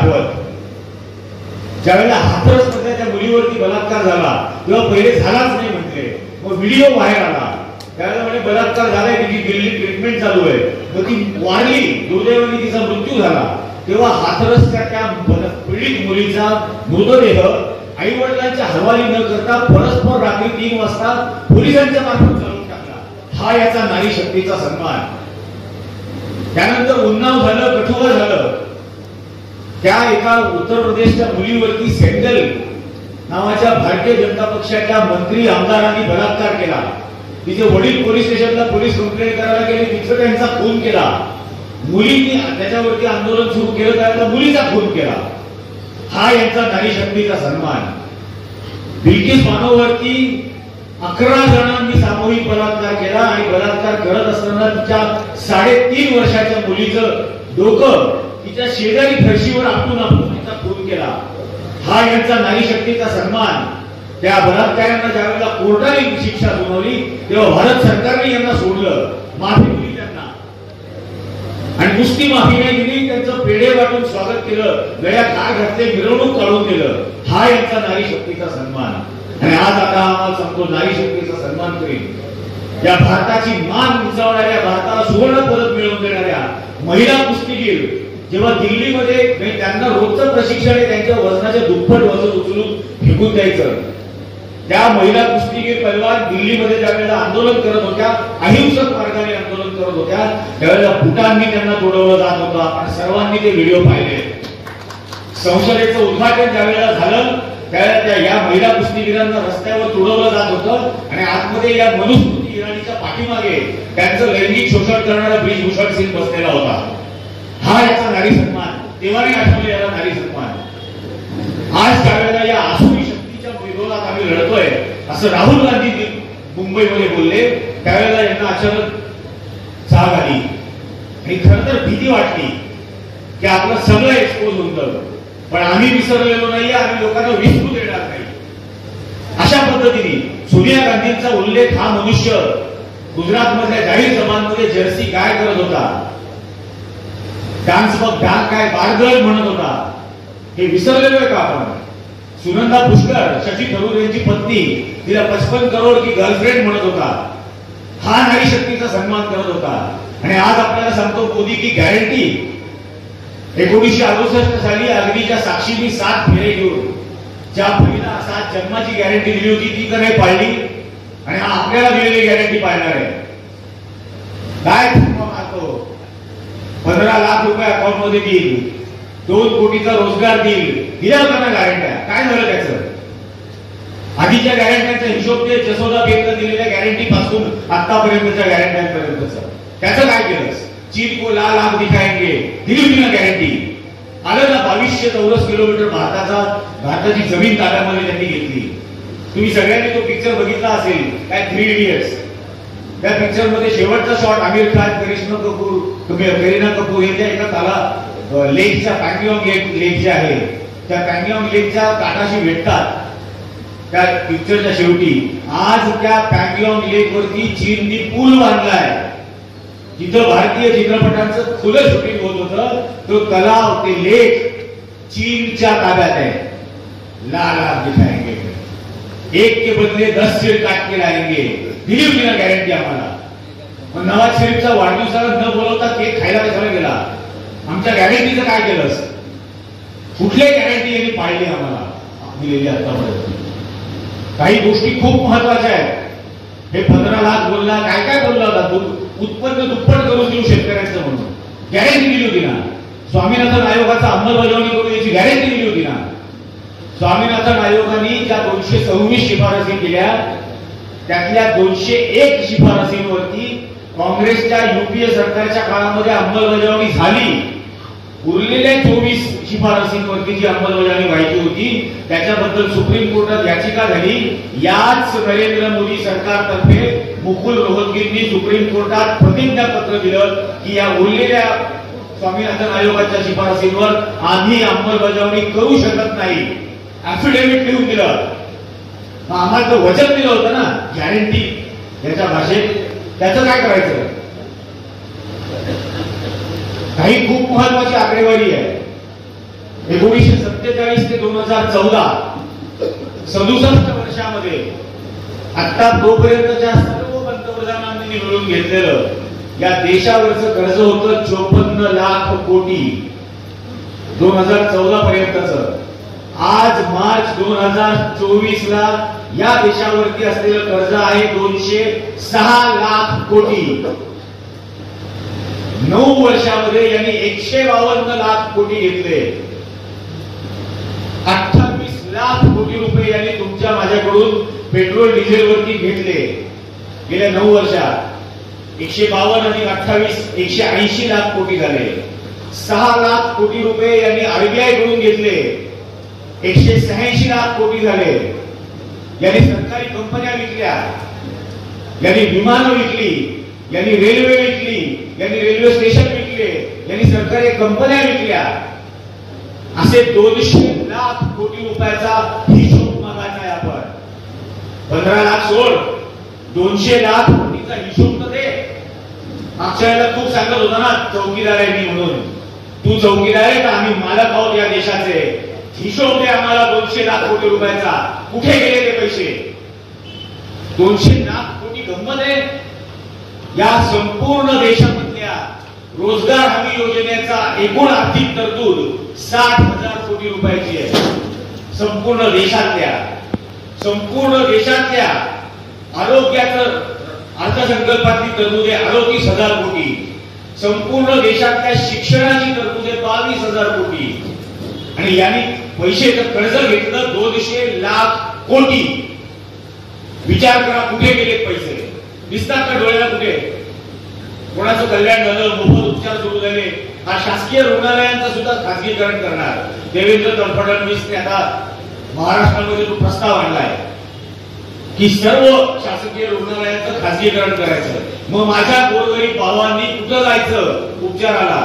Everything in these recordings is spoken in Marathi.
दाखवत. ज्यावेळेला हाथरस मध्ये त्या मुलीवरती बलात्कार झाला तेव्हा पहिले झालाच नाही म्हटले, मग व्हिडिओ बाहेर आला. त्यावेळेला म्हणजे बलात्कार झालाय, तिची दिल्ली ट्रीटमेंट चालू आहे, मग ती वारली, दुर्दैवाने तिचा मृत्यू झाला. तेव्हा हाथरसच्या त्या पीडित मुलीचा मृतदेह आई वडिलांच्या हवाली न करता परस्पर रात्री 3 वाजता पोलिसांच्या मार्फत जाळून टाकला. हा याचा नारी शक्तीचा सन्मान. त्यानंतर उन्नाव झालं, कठुआ झालं. त्या एका उत्तर प्रदेशच्या मुलीवरती सेंडल नावाच्या भारतीय जनता पक्षाच्या मंत्री आमदारांनी बलात्कार केला. तिचे वडील पोलीस स्टेशनला पोलीस कंप्लेंट करायला गेले, तिथं त्यांचा खून केला. मुलींनी त्याच्यावरती आंदोलन सुरू केलं, त्याचा मुलीचा खून केला. हा यांचा नारी शक्तीचा सन्मान. बिल्किस बानोवरती 11 जणांनी सामूहिक बलात्कार केला आणि बलात्कार करत असताना तिच्या 3.5 वर्षाच्या मुलीचं डोकं तिच्या शेजारी फरशीवर आपटून तिचा खून केला. हा यांचा नारी शक्तीचा सन्मान. त्या बलात्काऱ्यांना ज्यावेळेला कोर्टाने शिक्षा सुनावली तेव्हा भारत सरकारने यांना सोडलं, माफी दिली त्यांना आणि नुसती माफी नाही दिली, त्यांचं पेढे वाटून स्वागत केलं, गळ्यात हार घातले, मिरवणूक काढून दिलं. हा यांचा नारी शक्तीचा सन्मान. आणि आज आता आम्हाला सांगतो नारी शक्तीचा सन्मान करीन या भारताची मान उंचावणाऱ्या, भारताला सुवर्ण पदक मिळवून देणाऱ्या महिला कुस्तीगीर जेव्हा दिल्लीमध्ये त्यांना रोजचं प्रशिक्षण आहे, त्यांच्या वजनाच्या दुप्पट वजन उचलून फेकून द्यायचं. त्या महिला कुस्तीगीर पैलवान दिल्लीमध्ये ज्यावेळेला आंदोलन करत होत्या, अहिंसक मार्गाने आंदोलन करत होत्या, त्यावेळेला बुटांनी त्यांना तोडवलं जात होतं. आपण सर्वांनी ते व्हिडिओ पाहिले. संसदेचं उद्घाटन ज्यावेळेला झालं त्यावेळेला या महिला कुस्तीगीरांना रस्त्यावर तोडवलं जात होतं आणि आतमध्ये या मनुस्मृती इराणीच्या पाठीमागे त्यांचं लैंगिक शोषण करणारा ब्रिजभूषण सिंग बसलेला होता. हा याचा नारी सन्मान. देवाने आठवले याला नारी सन्मान. आज त्यावेळेला या आसुरी शक्तीच्या विरोधात आम्ही लढतोय असं राहुल गांधी मुंबईमध्ये बोलले. त्यावेळेला यांना अचानक जाग आली आणि खरं तर भीती वाटली की आपलं सगळं एक्सपोज होऊन जातं, पण आम्ही विसरलेलो नाहीये, आम्ही लोकांना विसरू देणार नाही. अशा पद्धतीने सोनिया गांधींचा उल्लेख हा मनुष्य गुजरात मधल्या जाहीर सभांमध्ये जर्सी गाय करत होता, डान्स बघ डान्स काय बारगळ म्हणत होता. हे विसरलेलो आहे का आपण? सुनंदा पुष्कर शशी थरूर यांची पत्नी, तिला 55 करोड की गर्लफ्रेंड म्हणत होता. हा नारी शक्तीचा सन्मान करत होता. आणि आज आपल्याला सांगतो मोदी की गॅरंटी 1968 साली अग्नीच्या साक्षीने 7 फेरे घेऊन ज्या पहिला 7 जन्माची गॅरंटी दिली होती ती तर नाही पाळली आणि आपल्याला दिलेली गॅरंटी पाळणार आहे. काय मारतो 15 लाख रुपये अकाउंट मध्ये देईल, 2 कोटीचा रोजगार देईल, दिल्या होता ना गॅरंट्या. काय झालं त्याचं? आधीच्या गॅरंट्यांचा हिशोब ते जसोदा बेगला दिलेल्या गॅरंटी पासून आतापर्यंतच्या गॅरंट्यांपर्यंतचं त्याचं काय केलं? चीन को लाल आग दिखाएंगे, दिली होती ना गॅरंटी. आलं ना 2200 चौरस किलोमीटर भारताची जमीन ताब्यामध्ये त्यांनी घेतली. तुम्ही सगळ्यांनी तो पिक्चर बघितला असेल, काय 3 इडियट्स. त्या पिक्चर मध्ये शेवटचा शॉट आमिर खान, करीना कपूर यांच्या एका ताला लेकच्या पँगॉन्ग लेक जे आहे त्या पँगॉन्ग लेकच्या काठाशी भेटतात त्या पिक्चरच्या शेवटी. आज त्या पँगॉन्ग लेक वरती चीननी पूल बांधलाय जिथं भारतीय चित्रपटांचं खुलं शूटिंग होत होतं. तो तलाव, ते लेक चीनच्या ताब्यात आहे. लाल आग दिखाएंगे, एक के बदले 10 सिर काट के लाएंगे, दिली होती ना गॅरंटी आम्हाला. पण नवाज शरीफचा वाढदिवसाला न बोलवता केक खायला कशाला गेला? आमच्या गॅरंटीचं काय केलंस? कुठल्याही गॅरंटी यांनी पाळली आम्हाला दिलेली आतापर्यंत. काही गोष्टी खूप महत्वाच्या आहेत. हे 15 लाख बोलला, काय काय बोलला होता? उत्पन्न दुप्पट करून देऊ शेतकऱ्यांचं म्हणून गॅरंटी दिली होती ना. स्वामीनाथन आयोगाचा अंमलबजावणी करून याची गॅरंटी दिली होती ना. स्वामीनाथन आयोगाने ज्या 226 शिफारसी केल्या त्यातल्या 201 शिफारसींवरती काँग्रेसच्या युपीए सरकारच्या काळामध्ये अंमलबजावणी झाली. उरलेल्या 24 शिफारसींवरती जी अंमलबजावणी व्हायची होती त्याच्याबद्दल सुप्रीम कोर्टात याचिका झाली. याच नरेंद्र मोदी सरकारतर्फे मुकुल रोहतगींनी सुप्रीम कोर्टात प्रतिज्ञापत्र दिलं की या उरलेल्या स्वामीनाथन आयोगाच्या शिफारसींवर आम्ही अंमलबजावणी करू शकत नाही. ऍफिडेव्हिट लिहून दिलं. आम्हाला तर वचन दिलं होतं ना गॅरंटी याच्या भाषेत. त्याचं काय करायचं? काही खूप महत्वाची आकडेवारी आहे. 1947 ते 2014 67 वर्षामध्ये आता तोपर्यंतच्या सर्व पंतप्रधानांनी निवडून घेतलेलं या देशावरचं कर्ज होतं 54 लाख कोटी 2014 पर्यंतच. आज मार्च 2024 ला या देशावरती असलेलं कर्ज आहे 206 लाख कोटी. 9 वर्षामध्ये यांनी 152 लाख कोटी घेतले. 28 लाख कोटी रुपये यांनी तुमच्या माझ्याकडून पेट्रोल डिझेल वरती घेतले गेल्या 9 वर्षात. 152 आणि 28 180 लाख कोटी झाले. 6 लाख कोटी रुपये यांनी आरबीआय कडून घेतले. 186 लाख कोटी झाले. यांनी सरकारी कंपन्या विकल्या, यांनी विमानं विकली, यांनी रेल्वे विकली, यांनी रेल्वे स्टेशन विकले, यांनी सरकारी कंपन्या विकल्या. असे 200 लाख कोटी रुपयाचा हिशोब मागायचा आहे आपण. 15 लाख सोड, 200 लाख कोटीचा हिशोब तर दे. मागच्या वेळेला खूप सांगत होता ना चौकीदार आहे मी म्हणून. तू चौकीदार आहे का आम्ही मालक आहोत या देशाचे. हिशोब दे आम्हाला 200 लाख कोटी रुपयाचा. कुठे गेले ते पैसे? 200 लाख कोटी गंमत आहे. या संपूर्ण देशामधल्या रोजगार हमी योजनेचा एकूण आर्थिक तरतूद 60,000 कोटी रुपयाची आहे. संपूर्ण देशातल्या आरोग्याचं अर्थसंकल्पातली तरतूद आहे 38,000 कोटी. संपूर्ण देशातल्या शिक्षणाची तरतूद आहे 22,000 कोटी. आणि यांनी पैसे कर्ज घेतलं 200 लाख कोटी. विचार करा कुठे गेले पैसे? दिसतात का डोळ्याला? कुठे कोणाचं कल्याण झालं, मोफत उपचार सुरू झाले. हा शासकीय रुग्णालयांचा सुद्धा खासगीकरण करणार देवेंद्र फडणवीसने आता महाराष्ट्रामध्ये तो प्रस्ताव आणलाय की सर्व शासकीय रुग्णालयांचं खासगीकरण करायचं. मग माझ्या गोरगरीब भावांनी कुठं जायचं उपचाराला?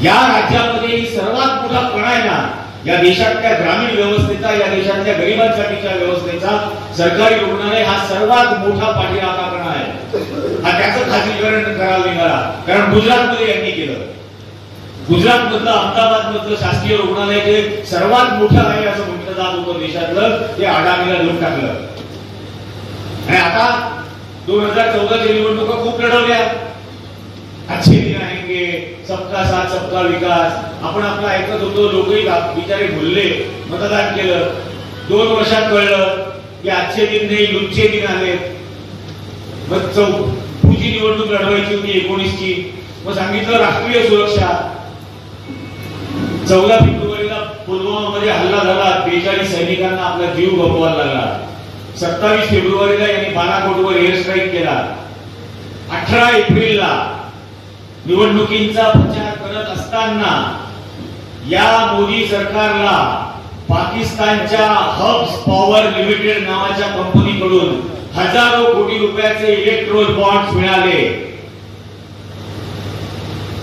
या राज्यामध्ये ही सर्वात मोठा कणा आहे ना या देशातल्या ग्रामीण व्यवस्थेचा, या देशातल्या गरिबांसाठीच्या व्यवस्थेचा. सरकारी रुग्णालय हा सर्वात मोठा पाठीराखा कणा आहे. हा त्याचं खासगीकरण करायला निघाला. कारण गुजरातमध्ये यांनी केलं. गुजरात मधलं अहमदाबाद मधलं शासकीय रुग्णालय जे सर्वात मोठं आहे असं म्हटलं जात होतं देशातलं, ते अडाणीला देऊन टाकलं. आणि आता 2014च्या निवडणुका खूप लढवल्या. अच्छे दिन आएंगे, सबका साथ सबका विकास. आपण आपला ऐकत होतो. लोकही बिचारे भुलले, मतदान केलं. 2 वर्षात कळलं की अच्छे दिन नाही लुच्चे दिन आले. मग पुढची निवडणूक लढवायची होती 19ची. मग सांगितलं राष्ट्रीय सुरक्षा. 14 फेब्रुवारीला पुलवामामध्ये हल्ला झाला. 43 सैनिकांना आपला जीव गमवावा लागला. 27 फेब्रुवारीला यांनी बालाकोटवर एअर स्ट्राईक केला. 18 एप्रिलला निवडणुकींचा प्रचार करत असताना या मोदी सरकारला पाकिस्तानच्या हब्स पॉवर लिमिटेड नावाच्या कंपनीकडून हजारो कोटी रुपयाचे इलेक्ट्रोल बॉन्ड्स मिळाले.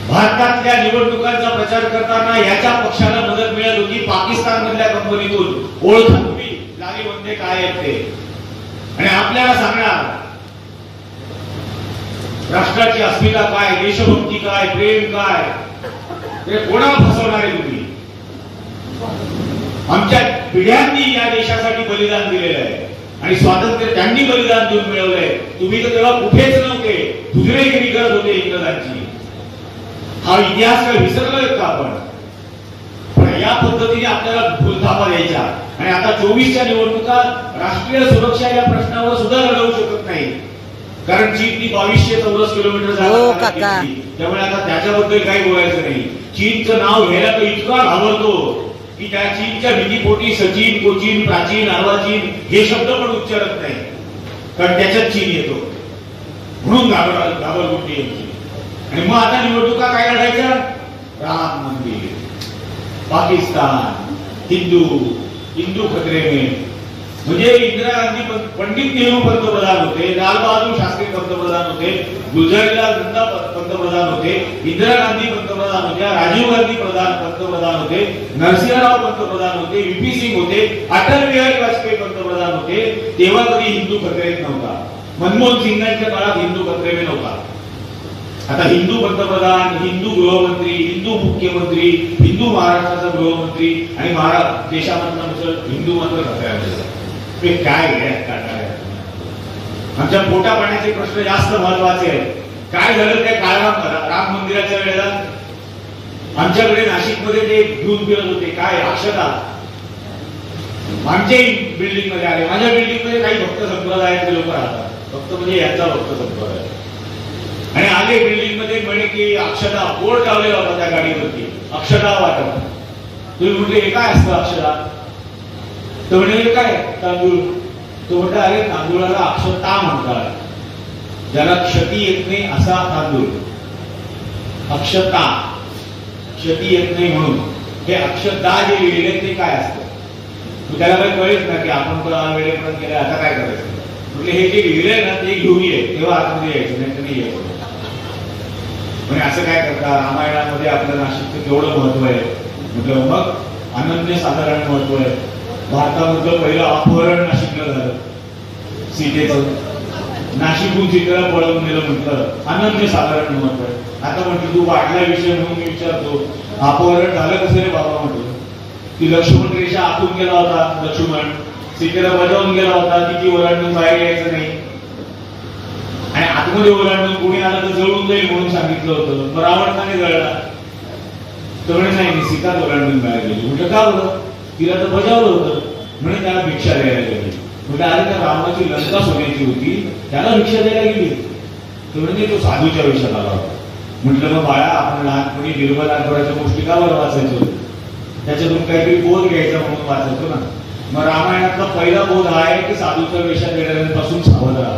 भारतातल्या निवडणुकांचा प्रचार करताना याच्या पक्षाला मदत मिळत होती पाकिस्तान मधल्या कंपनीतून. ओळखा तुम्ही लाली बंदे काय आहेत ते. आणि आपल्याला सांगणार राष्ट्राची अस्मिता काय, देशभक्ती काय, प्रेम काय, हे कोणाला फसवणार आहे तुम्ही? आमच्या पिढ्यांनी या देशासाठी बलिदान दिलेलं आहे आणि स्वातंत्र्य त्यांनी बलिदान देऊन मिळवलंय. तुम्ही तर तेव्हा कुठेच नव्हते, हुजरेगिरी करत होते इंग्रजांची. हा इतिहास काय विसरलोय का आपण? पण या पद्धतीने आपल्याला भूलथापा द्यायच्या. आणि आता 24च्या निवडणुका राष्ट्रीय सुरक्षा या प्रश्नावर सुद्धा लढवू शकत नाही. कारण चीननी 2200 चौरस किलोमीटर जागा त्यामुळे आता त्याच्याबद्दल काही बोलायचं नाही. चीनचं नाव घ्यायला तो इतका घाबरतो की त्या चीनच्या भीतीपोटी सचिन, कोचीन, प्राचीन, अर्वाचीन हे शब्द पण उच्चारत नाही. कारण त्याच्यात चीन येतो म्हणून घाबरगुंडी यांची. आणि मग आता निवडणुका काय लढायच्या? राम मंदिर, पाकिस्तान, हिंदू खतरे में. म्हणजे इंदिरा गांधी, पंडित नेहरू पंतप्रधान होते, लाल बहादूर शास्त्री पंतप्रधान होते, गुलजारीलाल नंदा पंतप्रधान होते, इंदिरा गांधी पंतप्रधान होत्या, राजीव गांधी पंतप्रधान होते, नरसिंहराव पंतप्रधान होते, व्हीपी सिंग होते, अटल बिहारी वाजपेयी पंतप्रधान होते. तेव्हा कधी हिंदू खतरेत नव्हता. मनमोहन सिंगांच्या काळात हिंदू खतरे नव्हता. आता हिंदू पंतप्रधान, हिंदू गृहमंत्री, हिंदू मुख्यमंत्री, हिंदू महाराष्ट्राचा गृहमंत्री आणि देशामधला हिंदू मात्र कसं काय आमच्या पोटा पाण्याचे प्रश्न जास्त महत्वाचे आहेत. काय झालं त्या काळात राम मंदिराच्या वेळेला आमच्याकडे नाशिकमध्ये ते घेऊन फिरत होते काय अक्षता आमच्याही बिल्डिंग मध्ये आले. माझ्या बिल्डिंग मध्ये काही भक्त संप्रदायाचे लोक राहतात, भक्त म्हणजे यांचा भक्त संप्रदाय, आणि आले बिल्डिंग मध्ये म्हणे की अक्षता बोर्ड लावलेला होता त्या गाडीवरती अक्षता वाटप. तुम्ही म्हटले हे काय असतं अक्षता? तो म्हणजे काय तांदूळ? तो म्हणता अरे तांदूळाला अक्षता म्हणतात, ज्याला क्षती येत नाही असा तांदूळ. अक्षता क्षती येत नाही म्हणून हे अक्षता जे लिहिलेले ते काय असतं? त्याला काही कळेल ना की आपण वेळेपर्यंत गेले आता काय करायचं. म्हणजे हे जे लिहिलंय ना ते घेऊन ये तेव्हा आतमध्ये यायचं, नाही तर नाही यायचं. म्हणजे असं काय करता रामायणामध्ये आपल्या नाशिकचं केवढं महत्व आहे म्हटलं, मग अनन्यसाधारण महत्व आहे. भारतामधलं पहिलं अपहरण नाशिकला झालं सीतेचं, नाशिकहून सीतेला पळवून नेलं म्हटलं अनन्यसाधारण महत्व आहे. आता म्हटलं तू वाढला विषय म्हणून मी विचारतो, अपहरण झालं कसं रे बाबा? म्हटलं की लक्ष्मण रेषा आतून गेला होता, लक्ष्मण सीतेला बजावून गेला होता की ती ओलांडून बाहेर यायचं नाही, आणि आतमध्ये ओलांडून कोणी आलं तर जळून जाईल म्हणून सांगितलं होतं. मग रावण का नाही जळला? तर म्हणे नाही सीता ओलांडून बाहेर गेली. म्हटलं का बरं? तिला तर बजावलं होतं. म्हणे त्याला भिक्षा द्यायला गेली. म्हणजे अरे त्या रावणाची लंका सोन्याची होती, त्याला भिक्षा द्यायला गेली. तर म्हणजे तो साधूच्या वेशात आला होता. म्हटलं मग बाळा आपण लहानपणी निर्मल आठवड्याच्या गोष्टी का बरं वाचायचो? त्याच्यातून काहीतरी बोध घ्यायचा म्हणून वाचायचो ना. मग रामायणातला पहिला बोध हा आहे की साधूच्या वेशात येणाऱ्यांपासून सावध राहा.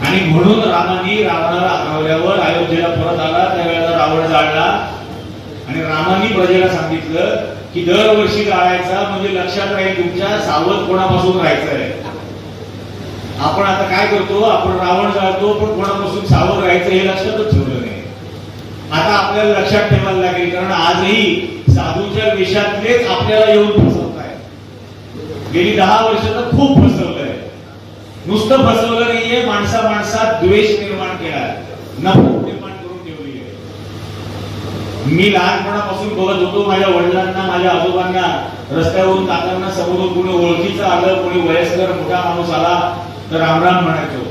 आणि म्हणून रामाने रावणाला हरवल्यावर अयोध्येला परत आला, त्यावेळेला रावण जाळला, आणि रामाने प्रजेला सांगितलं की दरवर्षी जाळायचा म्हणजे लक्षात राहील तुमच्या सावध कोणापासून राहायचं आहे. आपण आता काय करतो, आपण रावण जाळतो पण कोणापासून सावध राहायचं हे लक्षातच ठेवलं नाही. आता आपल्याला लक्षात ठेवायला लागेल, कारण आजही साधूच्या वेशातलेच आपल्याला येऊन फसवत आहे. गेली 10 वर्ष तर खूप फसवलंय. नुसतं फसवलं नाहीये, माणसात द्वेष निर्माण केला, नफरत निर्माण करून ठेवली आहे. मी लहानपणापासून बघत होतो माझ्या वडिलांना, माझ्या आजोबांना रस्त्यावरून जाताना समोरून कोणी ओळखीचं आलं, कोणी वयस्कर मोठा माणूस आला तर रामराम म्हणायचो.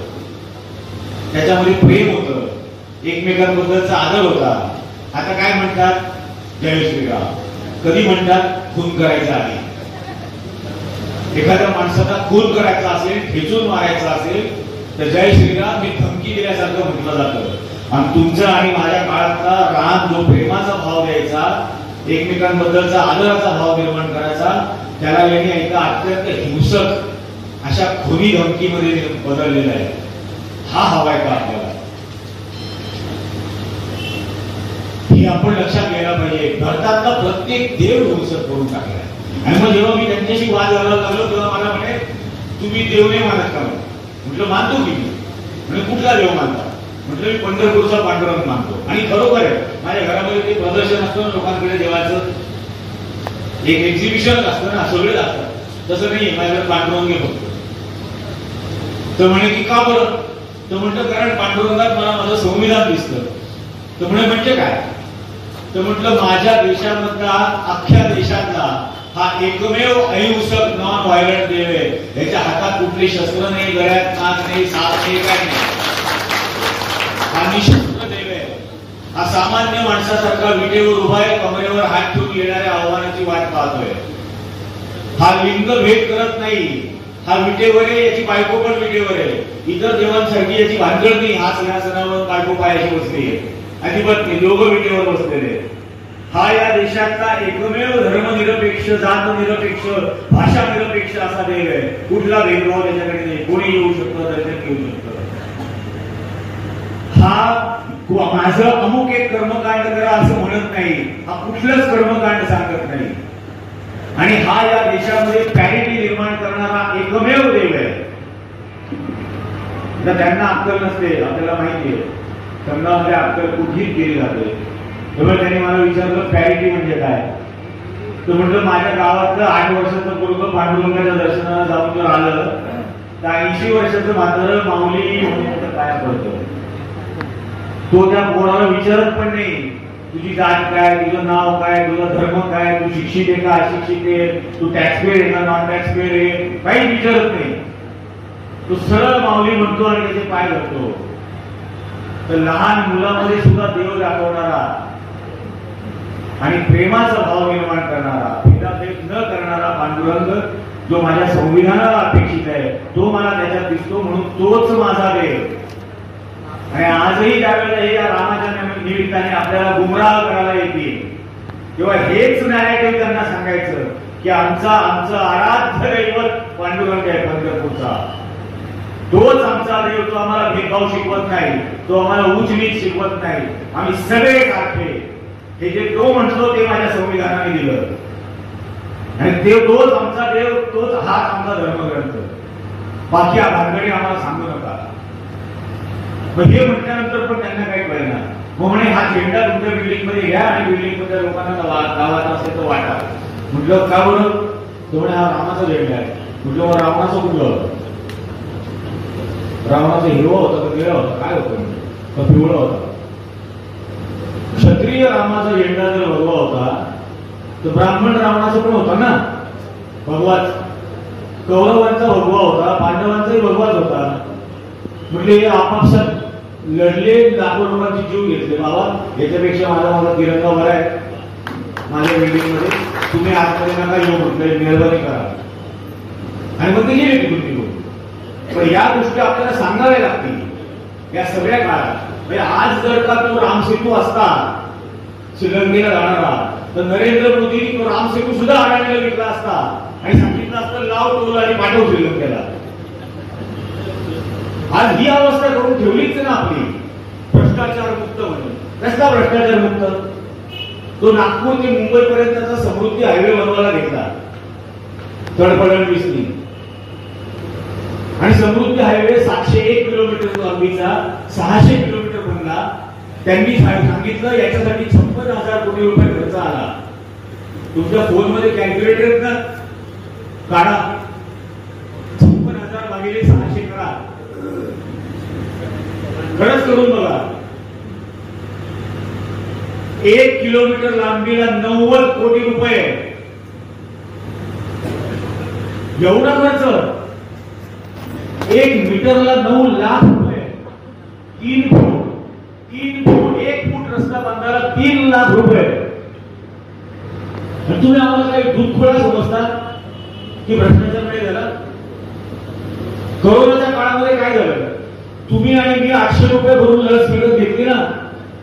त्याच्यामध्ये प्रेम होतं, एकमेकांबद्दलचा आदर होता. आता काय म्हणतात? जय श्रीराम. कधी म्हणतात? खून करायचा आधी. एखाद्या माणसाचा खून करायचा असेल, ठेचून मारायचा असेल तर जय श्रीराम ही धमकी दिल्यासारखं म्हटलं जातं. आणि तुमचा आणि माझ्या काळातला राम जो प्रेमाचा भाव द्यायचा, एकमेकांबद्दलचा आदराचा भाव निर्माण करायचा, त्याला यांनी एका अत्यंत हिंसक अशा खुनी धमकीमध्ये बदललेला आहे. हा हवाय का आपल्याला? हे आपण लक्षात घ्यायला पाहिजे. भारतातला प्रत्येक देव हिंसक करून टाकला. आणि मग जेव्हा मी त्यांच्याशी वाद घालायला लागलो तेव्हा मला म्हणे तुम्ही देव नाही मानत का? म्हटलं मानतो की मी. म्हणजे कुठला देव मानता? म्हटलं मी पंढरपूरचा पांडुरंग मानतो. आणि खरोखर आहे, माझ्या घरामध्ये ते प्रदर्शन असतं लोकांकडे देवाचं, एक एक्झिबिशन असतं ना, सगळे असतात. तसं नाही, माझ्याकडे पांडुरंग आहे फक्त. तर म्हणे की का बरं? तर म्हटलं कारण पांडुरंगात मला माझं संविधान दिसतं. तर म्हणे म्हणजे काय? तर म्हटलं माझ्या देशामधला, अख्ख्या देशातला हा एकमेव अहिंसक नॉन व्हायलंट देव आहे. याच्या हातात कुठली शस्त्र नाही, गळ्यात नाग नाही, साप नाही, काय नाही. हा निशस्त्र देव आहे. हा सामान्य माणसासारखा विटेवर उभा आहे, कमरेवर हात ठेवून येणाऱ्या आव्हानाची वाट पाहतोय. हा लिंग भेद करत नाही. हा विटेवर आहे, याची बायको पण विटेवर आहे. इतर देवांसारखी याची भानगड नाही. हा सिंहासनावर बायको पायाशी बसली आहे, अजिबात नाही. दोघं विटेवर बसलेले. हा या देशातला एकमेव धर्मनिरपेक्ष, जातनिरपेक्ष, भाषानिरपेक्ष असा देव आहे. कुठला भेदभाव त्याच्याकडे नाही. कोणी येऊ शकतं, दर्शन घेऊ शकतं. हा माझं अमुक एक कर्मकांड करा असं म्हणत नाही. हा कुठलंच कर्मकांड सांगत नाही. आणि हा या देशामध्ये पॅरिटी निर्माण करणारा एकमेव देव आहे. त्यांना अक्कल नसते, आपल्याला माहिती आहे. संघामध्ये अक्कल कुठलीच केली जाते. तेव्हा त्यांनी मला विचारलं पॅरिटी म्हणजे काय? तर म्हटलं माझ्या गावातलं 8 वर्षाचं पोरगं पांडुरंगाच्या दर्शनाला जाऊन जर आलं 80 वर्षाचं मात्र माऊली म्हणून पाया पडतो. तो त्या पोराला विचारत पण नाही तुझी जात काय, तुझं नाव काय, तुझा धर्म काय, तू शिक्षित आहे का अशिक्षित आहे, तू टॅक्स पेड आहे का नॉन टॅक्स पेड आहे, काही विचारत नाही. तो सरळ माऊली म्हणतो आणि त्याचे पाय धरतो. तर लहान मुलामध्ये सुद्धा देव दाखवणारा आणि प्रेमाचा भाव निर्माण करणारा, भेदाभेद न करणारा पांडुरंग जो माझ्या संविधानाला अपेक्षित आहे तो मला त्याच्यात दिसतो, म्हणून तोच माझा देव. आणि आजही ज्यावेळेला या रामाच्या निमित्ताने आपल्याला गुमराह करायला येतील तेव्हा हेच नॅरेटिव्ह त्यांना सांगायचं की आमचं आराध्य दैवत पांडुरंग आहे पंढरपूरचा. तोच आमचा देव, तो आम्हाला भेदभाव शिकवत नाही, तो आम्हाला उच्च नीच शिकवत नाही, आम्ही सगळे सारखे. हे जे तो म्हणतो ते माझ्या संविधानाने दिलं आणि ते तोच आमचा देव, तोच हाच आमचा धर्मग्रंथ. बाकी भानगडी आम्हाला सांगू नका. मग हे म्हटल्यानंतर पण त्यांना काही कळणार. मग म्हणे हा झेंडा तुमच्या बिल्डिंग मध्ये घ्या आणि बिल्डिंग मध्ये लोकांना गावात असेल तर वाटा. म्हटलं का बरं? तो म्हणे हा रामाचा झेंडा आहे. म्हटलं मग रावणाचं कुठलं? रावणाचा हिरवा होता का निळा होता, काय होतं का पिवळा होता? क्षत्रिय रामाचा झेंडा जर भगवा होता तर ब्राह्मण रावणाचा पण होता ना भगवाच. कौरवांचा भगवा होता, पांडवांचाही भगवाच होता. म्हणजे आपापसात लढले, लाखो लोकांचे जीव घेतले. बाबा याच्यापेक्षा माझा तिरंगा बरा आहे माझ्या बिल्डिंग मध्ये, तुम्ही आजमध्ये नका येऊ म्हटलं, मेहरबानी करा. आणि मग ते गेले तिथून निघून. पण या गोष्टी आपल्याला सांगाव्या लागतील या सगळ्या काळात. म्हणजे आज जर का तो रामसेतू असता श्रीलंकेला जाणारा तर नरेंद्र मोदी तो रामसेतू सुद्धा अडाणीला घेतला असता आणि सांगितलं असतं लाव टोल आणि पाठव श्रीलंकेला. आज ही अवस्था करून ठेवलीच ना आपली भ्रष्टाचार मुक्त म्हणून. कसला भ्रष्टाचार मुक्त? तो नागपूर ते मुंबई पर्यंतचा समृद्धी हायवे बनवायला घेतला फडणवीसनी आणि समृद्धी हायवे 701 किलोमीटर लांबीचा 600 किलोमीटर बनला. त्यांनी सांगितलं याच्यासाठी 56,000 कोटी रुपये खर्च आला. तुमच्या फोन मध्ये कॅल्क्युलेटर ना काढा, 56,000 भागिले 600 करा, खरंच करून बघा. 1 किलोमीटर लांबीला 90 कोटी रुपये एवढा खर्च. 1 मीटरला 9 लाख रुपये. 3 फूट 1 फूट रस्ता बांधायला 3 लाख रुपये. तुम्ही आम्हाला काही दूध खोळा समजता की भ्रष्टाचार नाही झाला? कोरोनाच्या काळामध्ये काय झालं? तुम्ही आणि मी 800 रुपये भरून लस विकत घेतली ना.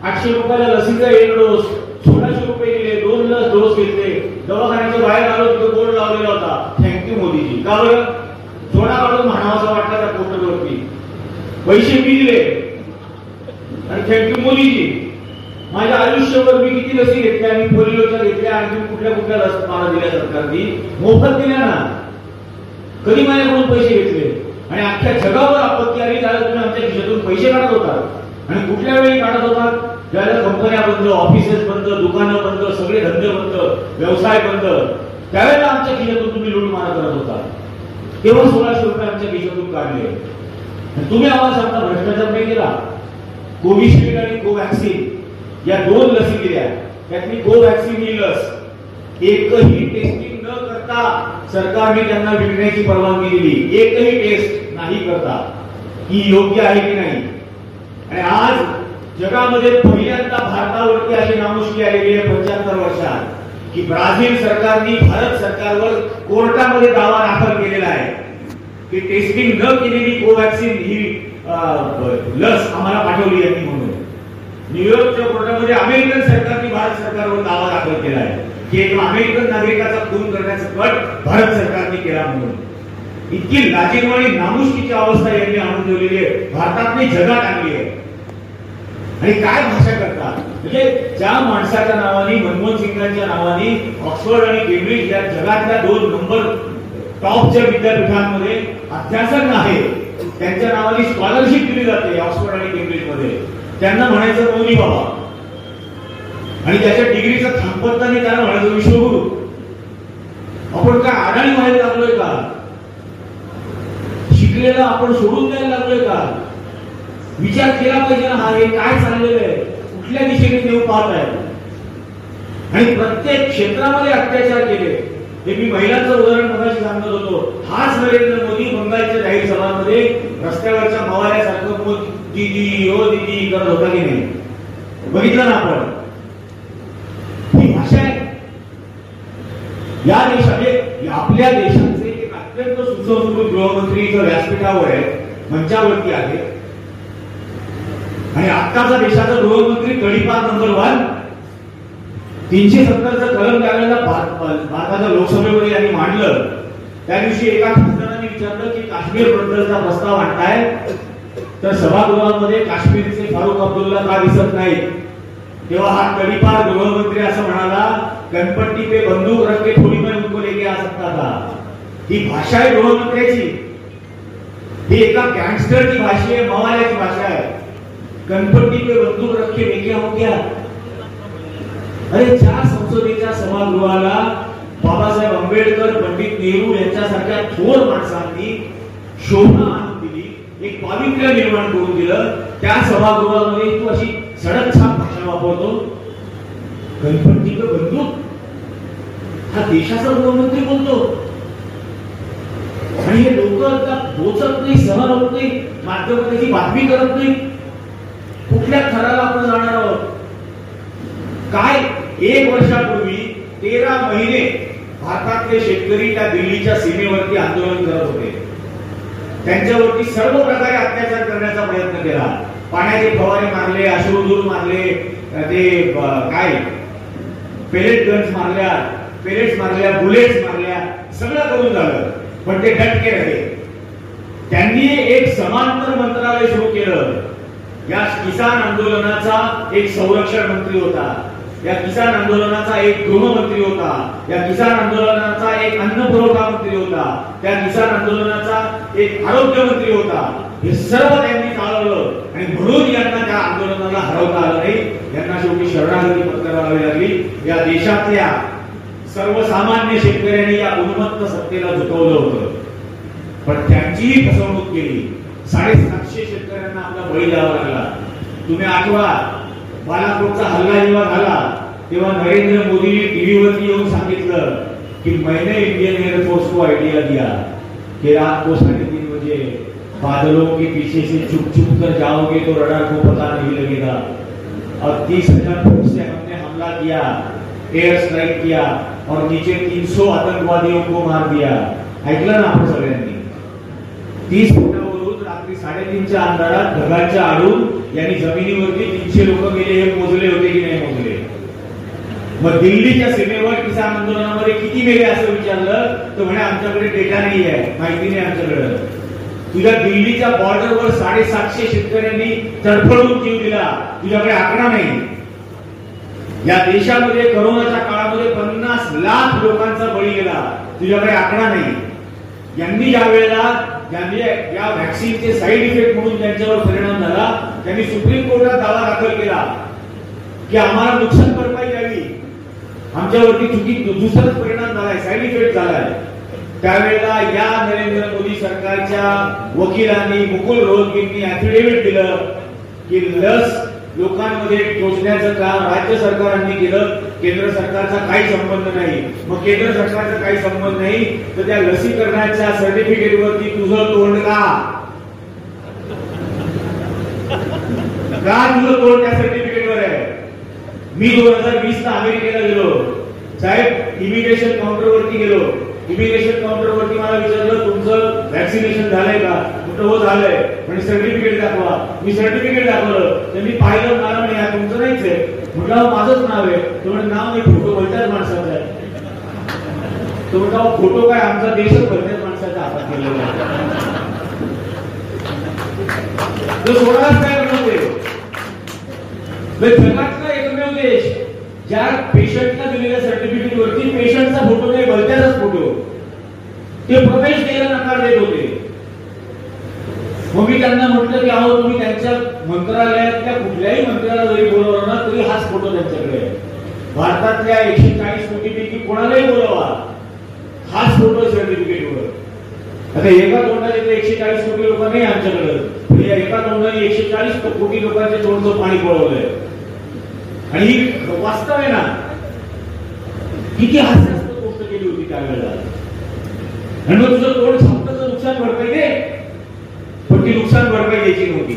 800 रुपयाला लसीचा 1 डोस, 1600 रुपये दिले, 2 डोस घेतले. दवाखान्याच्या बाहेर आलो तिथे बोर्ड लावलेला होता थँक्यू मोदीजी. का बरं? सोडा काढून म्हणावासा वाटला त्या पोर्टलवरती. पैसे मी दिले आणि थँक्यू मोदीजी. माझ्या आयुष्यावर मी किती लसी घेतल्या, मी पोलिओच्या घेतल्या, आणखी कुठल्या लस मला दिल्या सरकारने, मोफत दिल्या ना. कधी माझ्याकडून पैसे घेतले? आणि अख्ख्या जगावर आपत्ती आली त्याला तुम्ही आमच्या खिशातून पैसे काढत होता. आणि कुठल्या वेळी काढत होता? ज्यावेळेला कंपन्या बंद, ऑफिसेस बंद, दुकानं बंद, सगळे धंदे बंद, व्यवसाय बंद, त्यावेळेला आमच्या खिशातून तुम्ही लूटमारा करत होता. तेव्हा 1600 रुपये आमच्या खिशातून काढले. तुम्ही आम्हाला सांगता भ्रष्टाचार नाही केला. कोविशिल्ड आणि कोवॅक्सिन या 2 लसी दिल्या. त्यातली कोवॅक्सिन ही लस एकही टेस्टिंग न करता सरकारने त्यांना विकण्याची परवानगी दिली. एकही टेस्ट नाही करता ही योग्य आहे की नाही? आणि आज जगामध्ये पहिल्यांदा भारतावरती अशी नामुष्की आलेली आहे 75 वर्षात की ब्राझील सरकारने भारत सरकारवर कोर्टामध्ये दावा दाखल केलेला आहे की टेस्टिंग न केलेली कोवॅक्सिन ही लस आम्हाला पाठवली यांनी म्हणून. न्यूयॉर्कच्या कोर्टामध्ये अमेरिकन सरकारने भारत सरकारवर दावा दाखल केला आहे की एक अमेरिकन नागरिकाचा खून करण्याचा कट भारत सरकारने केला म्हणून. इतकी लाजिरवाणी नामुष्कीची अवस्था यांनी आणून ठेवलेली आहे, भारतातली जगात आणली आहे. आणि काय भाषा करतात? म्हणजे ज्या माणसाच्या नावाने, मनमोहन सिंगांच्या नावाने ऑक्सफर्ड आणि केम्ब्रिज या जगातल्या 2 नंबर टॉपच्या विद्यापीठांमध्ये अध्यासन आहे, त्यांच्या नावाने स्कॉलरशिप दिली जाते ऑक्सफर्ड आणि केम्ब्रिज मध्ये. त्यांना म्हणायचं मौनी बाबा आणि त्याच्या डिग्रीचा थांबवता नाही त्याला म्हणायचं विश्वगुरु. आपण काय अडाणी व्हायला लागलोय का? शिकले बसलेलं आपण सोडून द्यायला लागलोय का? विचार केला पाहिजे ना, हा हे काय चाललेलं आहे, कुठल्या दिशेने देव पाहत आहे. आणि प्रत्येक क्षेत्रामध्ये अत्याचार केले. हे मी महिलांचं उदाहरण मगाशी सांगत होतो. हाच नरेंद्र मोदी बंगालच्या जाहीर सभांमध्ये रस्त्यावरच्या मवाल्यासारखं दीदी हो दीदी करत होता की नाही? बघितलं ना आपण. ही भाषा आहे या देशामध्ये. आपल्या देशाचे एक अत्यंत सुसंस्कृत गृहमंत्री व्यासपीठावर आहे, मंचावरती आहे. आणि आत्ताचा देशाचा गृहमंत्री तडीपार नंबर 1 370चं कलम त्यावेळेला भारताच्या लोकसभेमध्ये यांनी मांडलं. त्या दिवशी एका खासदारांनी विचारलं की काश्मीर बद्दलचा प्रस्ताव आणताय तर सभागृहामध्ये काश्मीरचे फारुख अब्दुल्ला का दिसत नाहीत? तेव्हा हा तडीपार गृहमंत्री असं म्हणाला, गणपट्टी पे बंदूक रख के थोड़ी मैं उनको लेके आ सकता था. ही भाषा आहे गृहमंत्र्याची. ही एका गँगस्टरची भाषा आहे, मवाल्याची भाषा आहे. गणपट्टी पे बंदूक रख के लेके आओ क्या? अरे ज्या संसदेच्या सभागृहाला बाबासाहेब आंबेडकर, पंडित नेहरू यांच्यासारख्या थोर माणसांनी शोभा आणून दिली, एक पावित्र्य निर्माण करून दिलं, त्या सभागृहामध्ये तू अशी सडकछाप भाषा वापरतो. गणपती पे बंदूक हा देशाचा गृहमंत्री बोलतो. आणि हे लोक आता बोचत नाही, सहन होत नाही, माध्यमाची बातमी करत नाही. कुठल्या थराला आपण जाणार आहोत? काय 1 वर्षापूर्वी 13 महिने भारतातले शेतकरी त्या दिल्लीच्या सीमेवरती आंदोलन करत होते. त्यांच्यावरती सर्व प्रकारे अत्याचार करण्याचा प्रयत्न केला. पाण्याचे फवारे मारले, अश्रुधूर मारले, ते काय पेलेट गन्स मारल्या, पेलेट्स मारल्या, बुलेट्स मारल्या, सगळं करून झालं. पण ते डटके राहिले. त्यांनी एक समांतर मंत्रालय सुरू केलं. या किसान आंदोलनाचा एक संरक्षण मंत्री होता, या किसान आंदोलनाचा एक गृहमंत्री होता, या किसान आंदोलनाचा एक अन्न पुरवठा मंत्री होता, त्या किसान आंदोलनाचा एक आरोग्य मंत्री होता. हे सर्व त्यांनी चालवलं आणि म्हणून यांना त्या आंदोलनाला हरवता आलं नाही. यांना शेवटी शरणागती पत्करावी लागली. या देशातल्या सर्वसामान्य शेतकऱ्यांनी या उन्मत्त सत्तेला झुकवलं होतं, पण त्यांचीही फसवणूक केली. 750 शेतकऱ्यांना आपला बळी द्यावा लागला. तुम्ही आठवा, बालाकोटचा हल्ला जेव्हा झाला तेव्हा नरेंद्र मोदींनी टीव्हीवरती येऊन सांगितलं की मैंने इंडियन एयरफोर्स को आइडिया दिया कि रात को 3:30 बजे बादलों के पीछे से छुप छुप कर जाओगे तो रडार को पता नहीं लगेगा. और 30,000 फुट से हमने हमला किया, एयर स्ट्राइक किया और नीचे 300 आतंकवादियों को मार दिया. ऐकलं ना आपण सगळ्यांनी? 30 फुटावरून रात्री 3:30च्या अंधारात ढगाच्या आडून यांनी जमिनीवरती 300 लोक गेले. हे मोजले होते की नाही मोजले? मग दिल्लीच्या सीमेवर किसान आंदोलनामध्ये किती मेले असं विचारलं तर म्हणे आमच्याकडे डेटा नाही आहे, माहिती नाही आमच्याकडे. तुझ्या दिल्लीच्या बॉर्डरवर 750 शेतकऱ्यांनी तडफडून जीव दिला, तुझ्याकडे आकडा नाही. या देशामध्ये कोरोनाच्या काळामध्ये 50 लाख लोकांचा बळी गेला, तुझ्याकडे आकडा नाही. यांनी ज्या वेळेला या व्हॅक्सिनचे साईड इफेक्ट म्हणून त्यांच्यावर परिणाम झाला, त्यांनी सुप्रीम कोर्टात दावा दाखल केला की आम्हाला नुकसान भरपाई द्यावी, आमच्यावरती दुसराच परिणाम झालाय, साईड इफेक्ट झालाय. त्यावेळेला या नरेंद्र मोदी सरकारच्या वकिलांनी, मुकुल रोहतगींनी ऍफिडेव्हिट दिलं की लस लोकांमध्ये टोचण्याचं काम राज्य सरकारांनी केलं, केंद्र सरकारचा काही संबंध नाही. मग केंद्र सरकारचा काही संबंध नाही तर त्या लसीकरणाच्या सर्टिफिकेट वरती तुझं तोंड का तुझं तोंड त्या सर्टिफिकेट वर आहे? मी 2020 ला अमेरिकेला गेलो साहेब, इमिग्रेशन काउंटर वरती गेलो. इमिग्रेशन काउंटर वरती मला विचारलं तुमचं व्हॅक्सिनेशन झालंय का? म्हटलं हो झालंय. म्हणजे सर्टिफिकेट दाखवा. मी सर्टिफिकेट दाखवलं, त्यांनी पाहिलं, मला म्हणे तुमचं नाहीच आहे. म्हटलं माझंच नाव आहे. तो म्हणजे नाव नाही, फोटो भलत्याच माणसाचा आहे. तो म्हटलं फोटो काय, आमचा देशच भलत्याच माणसाच्या हातात गेलेला आहे. तो सोडायलाच तयार नव्हते. जगातला एकमेव देश ज्या पेशंटला दिलेल्या सर्टिफिकेट वरती पेशंटचा फोटो नाही, भलत्याचाच फोटो, ते प्रवेश द्यायला नकार देत होते. मग मी त्यांना म्हटलं की अहो तुम्ही त्यांच्या मंत्रालयातल्या कुठल्याही मंत्र्याला जरी बोलवलं ना तरी हाच फोटो त्यांच्याकडे आहे. भारतातल्या 140 कोटीपैकी कोणालाही बोलवा, हाच फोटो सर्टिफिकेटवर. आता एका तोंडाने 140 कोटी लोक नाही आमच्याकडे, या एका तोंडाने 140 कोटी लोकांच्या तोंडचं पाणी पळवलंय. आणि ही वास्तव आहे ना, किती हास्यास्पद गोष्ट केली होती त्यावेळेला. आणि मग तुझं तोंड छापटाचं नुकसान भरपाई दे, पण ती नुकसान भरपाई द्यायची नव्हती.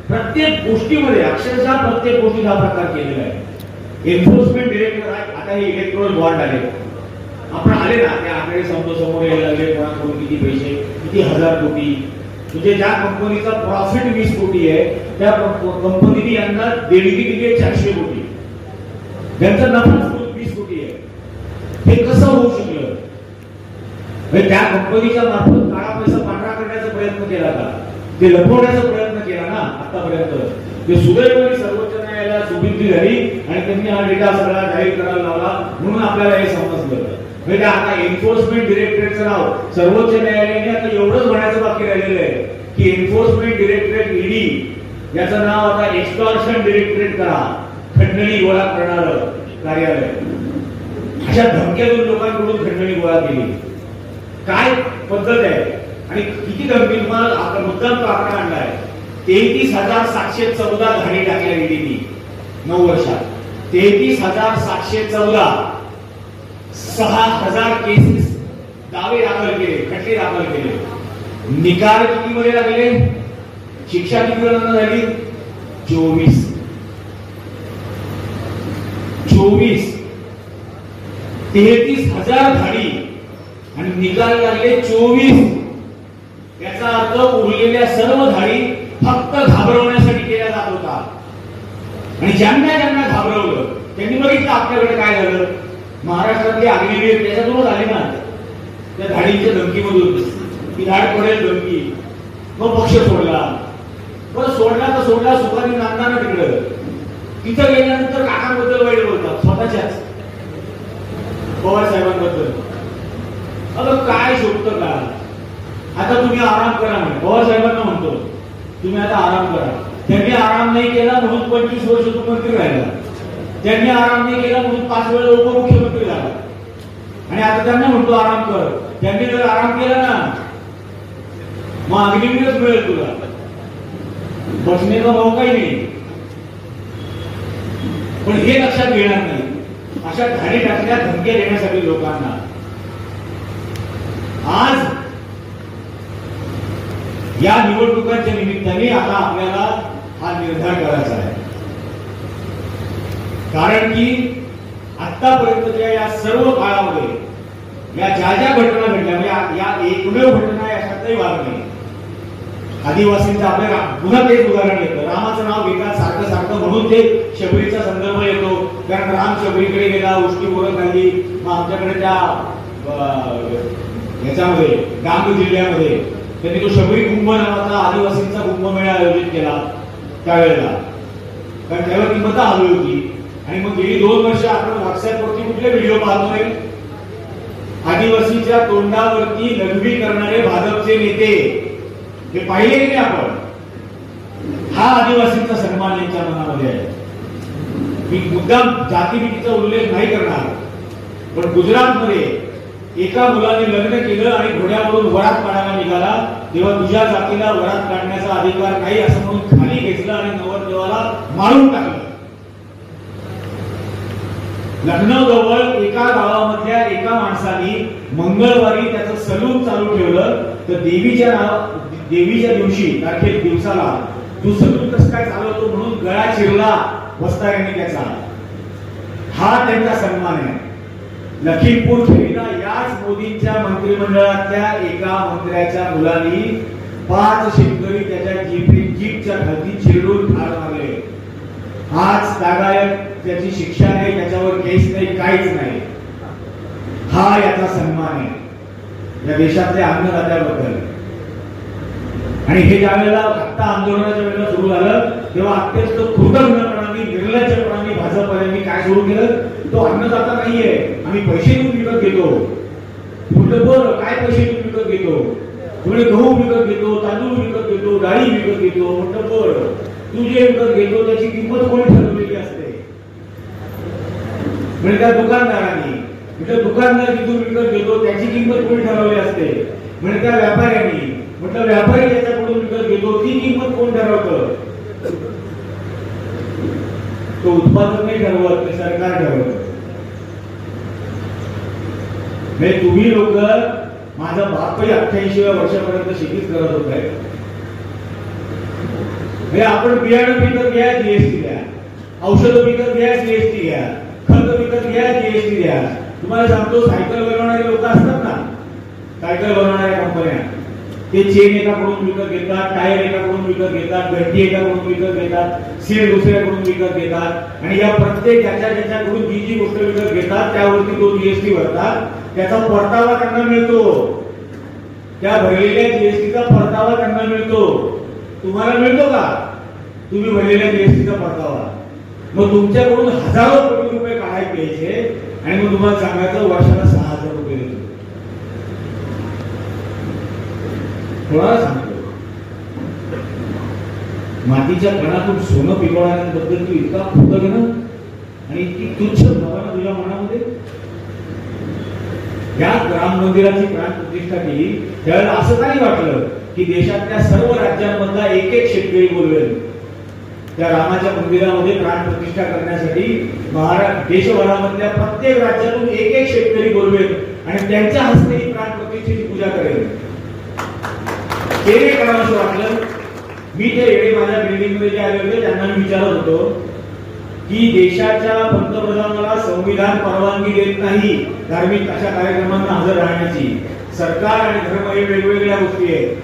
प्रत्येक गोष्टीमध्ये अक्षरशः प्रत्येक गोष्टीत हा प्रकार केलेला आहे. एन्फोर्समेंट डिरेक्टर आता हे इलेक्ट्रॉनिक बॉन्ड आले, आपण आले ना त्या आकडे समोर यायला लागले, कोणाकडून किती पैसे, किती 1000 कोटी. म्हणजे ज्या कंपनीचा प्रॉफिट 20 कोटी आहे त्या कंपनीने यंदा देणगी दिली आहे 400 कोटी, त्यांचा नफा 20 कोटी आहे. हे कसं होऊ शकलं? त्या कंपनीच्या मार्फत काळा पैसा पांढरा करण्याचा प्रयत्न केला का, ते लपवण्याचा प्रयत्न केला ना आतापर्यंत. ते सुदैवाने सर्वोच्च न्यायालयात सुबिंदी झाली आणि त्यांनी हा डेटा सगळा जाहीर करायला लावला, म्हणून आपल्याला हे समजलं. म्हणजे आता एन्फोर्समेंट डिरेक्टरेटचं नाव सर्वोच्च न्यायालयाने आता एवढंच म्हणायचं बाकी राहिलेलं आहे की एन्फोर्समेंट डिरेक्टरेट ईडी याचं नाव आता एक्स्टॉर्शन डिरेक्टरेट करा, खंडणी गोळा करणारं कार्यालय. अशा धमक्या दोन लोकांकडून खंडणी गोळा केली. काय पद्धत आहे आणि किती धमकी. तुम्हाला आपला मुद्दाम तो आकडा आणलाय, 33,714 धाडी टाकल्या ईडीनी 9 वर्षात. 33,714, 6,000 केसेस दावे दाखल केले, खटले दाखल केले. निकाल किती मध्ये लागले, शिक्षा किती वेळा झाली, 24. 33,000 धाडी आणि निकाल लागले 24. याचा अर्थ उरलेल्या सर्व धाडी फक्त घाबरवण्यासाठी केल्या जात होता. आणि ज्यांना ज्यांना घाबरवलं त्यांनी बघितलं आपल्याकडे काय झालं. महाराष्ट्रातले अग्निवीर त्याच्यातूनच आले ना, त्या धाडींच्या धमकीमधून. ती धाड पडेल धमकी, मग पक्ष सोडला. बरं सोडला तर सोडला, सुखाने नांदताना तिकडं. तिथं गेल्यानंतर काकांबद्दल वाईट बोलतात, स्वतःच्याच पवार साहेबांबद्दल. अगं काय शोधतं का, आता तुम्ही आराम करा म्हणे. पवार साहेबांना म्हणतो तुम्ही आता आराम करा. त्यांनी आराम नाही केला म्हणून 25 वर्ष तो मंत्री राहिला. त्यांनी आराम नाही केला म्हणून 5 वेळा उपमुख्यमंत्री झाला. आणि आता त्यांना म्हणतो आराम कर. त्यांनी जर आराम केला ना मग अग्निवीरच मिळेल तुला, बसण्याचा मौकाही नाही. पण हे लक्षात घेणार नाही. अशा धाडी टाकल्या धमक्या देण्यासाठी लोकांना. आज या निवडणुकांच्या निमित्ताने आता आपल्याला हा निर्धार करायचा आहे. कारण की आतापर्यंतच्या या सर्व काळामध्ये या ज्या ज्या घटना घडल्या, या एकमेव घटना याच्यातही भाग नाही. आदिवासींचं आपल्याला पुन्हा तेच उदाहरण येतं. रामाचं नाव घेतात सारखं सारखं म्हणून ते शबरीचा संदर्भ येतो. कारण राम शबरीकडे गेला, उष्टी बोलत आली. मग आमच्याकडे त्या ह्याच्यामध्ये डांग जिल्ह्यामध्ये त्यांनी तो शबरी कुंभ नावाचा आदिवासींचा कुंभमेळा आयोजित केला त्यावेळेला. कारण त्यावेळेला ती मतं हवी होती. आणि मग गेली 2 वर्ष आपण व्हॉट्सअपवरती कुठले व्हिडिओ पाहतोय, आदिवासीच्या तोंडावरती लघवी करणारे भाजपचे नेते हे पाहिले की नाही आपण. हा आदिवासींचा सन्मान यांच्या मनामध्ये आहे. मी मुद्दाम जातीभीतीचा उल्लेख नाही करणार, पण गुजरातमध्ये एका मुलाने लग्न केलं आणि घोड्यावरून वरात काढायला निघाला तेव्हा तुझ्या जातीला वरात काढण्याचा अधिकार नाही असं म्हणून खाली घेतलं आणि नवरदेवाला मारून टाकलं. लखनौजवळ एका गावामधल्या एका माणसाने मंगळवारी त्याचं सलून चालू ठेवलं. तर देवीच्या दिवशी तारखेत दिवसाला तू सलून कसं काय चालवतो म्हणून गळा चिरला वस्ताऱ्यांनी त्याचा. हा त्यांचा सन्मान आहे. लखीमपूर खिरीला याच मोदींच्या मंत्रिमंडळातल्या एका मंत्र्याच्या मुलांनी 5 शेतकरी त्याच्या जीपच्या खाली चिरडून ठार मारले. आज तागायत त्याची शिक्षा नाही, त्याच्यावर केस नाही, काहीच नाही. हा याचा सन्मान आहे या देशातल्या अन्नदात्याबद्दल. आणि हे ज्या वेळेला आत्ता आंदोलनाच्या वेळेला सुरू झालं तेव्हा अत्यंत कृतज्ञपणाने निर्लज्जपणाने भाजपवाल्यांनी काय सुरू केलं, तो अन्नदाता नाहीये, आम्ही पैसे देऊन विकत घेतो. म्हटलं बरं काय पैसे देऊन विकत घेतो, म्हणजे गहू विकत घेतो, तांदूळ विकत घेतो, डाळी विकत घेतो. म्हटलं बरं तू जे विकत घेतो त्याची किंमत कोणी ठरवलेली असते. म्हणजे त्या दुकानदारांनी, म्हणजे दुकानदार जिथून विकत घेतो त्याची किंमत कोणी ठरवली असते. म्हणजे त्या व्यापाऱ्यांनी म्हटलं व्यापारी त्याच्याकडून विकत घेतो ती किंमत कोण ठरवतं? तो उत्पादक नाही ठरवत, ते सरकार ठरवतं. म्हणजे तुम्ही लोक, माझा बापही 88व्या वर्षापर्यंत शेतीच करत होता. म्हणजे आपण बियाणं विकत घ्या जीएसटी द्या, औषधं विकत घ्या जीएसटी घ्या, खत विकत घ्या जीएसटी द्या. तुम्हाला सांगतो सायकल बनवणारे लोक असतात ना, सायकल बनवणाऱ्या कंपन्या, ते चेन एकाकडून विकत घेतात, टायर एकाकडून विकत घेतात, गड्डी एकाकडून विकत घेतात, सीट दुसऱ्याकडून विकत घेतात आणि या प्रत्येक ज्याच्याकडून जी जी गोष्ट विकत घेतात त्यावरती तो जीएसटी भरतात. त्याचा परतावा त्यांना मिळतो, त्या भरलेल्या जीएसटीचा परतावा त्यांना मिळतो. तुम्हाला मिळतो का तुम्ही भरलेल्या जीएसटीचा परतावा? मग तुमच्याकडून हजारो कोटी रुपये काढायचे घ्यायचे आणि मग तुम्हाला सांगायचं वर्षाला 6,000 रुपये देतो. कोणाला सांगतो? मातीच्या कणातून सोनं पिकवण्याबद्दल तू इतका फुटक ना आणि इतकी तुच्छ भावना तुझ्या मनामध्ये. या राम मंदिराची प्राण प्रतिष्ठा केली त्यावेळेला असं काही वाटलं की देशातल्या सर्व राज्यांमधला एक एक शेतकरी बोलवेल त्या रामाच्या मंदिरामध्ये प्राण प्रतिष्ठा करण्यासाठी. देशभरामधल्या प्रत्येक राज्यातून एक एक शेतकरी बोलवेल आणि त्यांच्या हस्ते ही प्राण प्रतिष्ठेची पूजा करेल. ते करावं असं वाटलं. मी ते येडे माझ्या बिल्डिंग मध्ये जे आले होते त्यांना मी विचारत होतो की देशाच्या पंतप्रधानाला संविधान परवानगी देत नाही धार्मिक अशा कार्यक्रमांना हजर राहण्याची. सरकार आणि धर्म हे वेगवेगळ्या गोष्टी आहेत.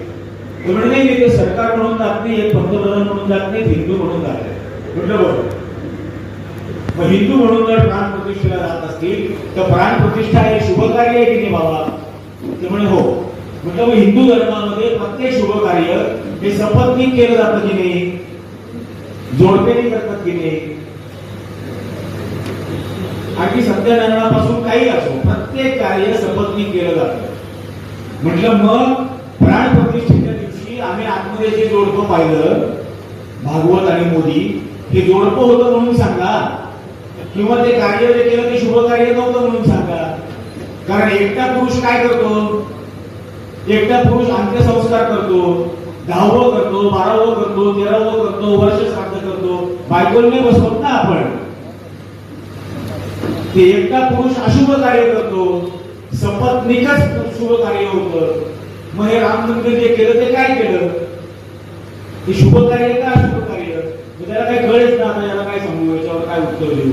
तुम्ही नाही ते सरकार म्हणून जात नाही, पंतप्रधान म्हणून जात नाही, हिंदू म्हणून जात. म्हटलं बरोबर. मग हिंदू म्हणून जर प्राण प्रतिष्ठेला जात असतील तर प्राण प्रतिष्ठा हे शुभ कार्य आहे की नाही बाबा? ते म्हणे हो. म्हटलं मग हिंदू धर्मामध्ये प्रत्येक शुभ कार्य हे सपत्नीक केलं जातं की नाही, जोडपेने करतात की नाही? आणि सत्यनारायणापासून काही असो प्रत्येक कार्य सपत्नीक केलं जातं. म्हटलं मग प्राण प्रतिष्ठेच्या दिवशी आम्ही आतमध्ये जे जोडपं पाहिलं भागवत आणि मोदी, हे जोडपं होतं म्हणून सांगा किंवा ते कार्य जे केलं ते शुभ कार्य नव्हतं म्हणून सांगा. कारण एकटा पुरुष काय करतो? एकटा पुरुष अंत्यसंस्कार करतो, 10वं करतो, 12वं करतो, 13वं करतो, वर्ष श्राद्ध करतो. बायकोने बसवत ना आपण. ते एकटा पुरुष अशुभ कार्य करतो, सपत्नीकच शुभ कार्य होतं. मग हे राम मंदिर जे केलं ते काय केलं? ते शुभ कार्य का अशुभ कार्य? त्याला काही कळेच ना. आता याला काय सांगू, याच्यावर काय उत्तर देऊ?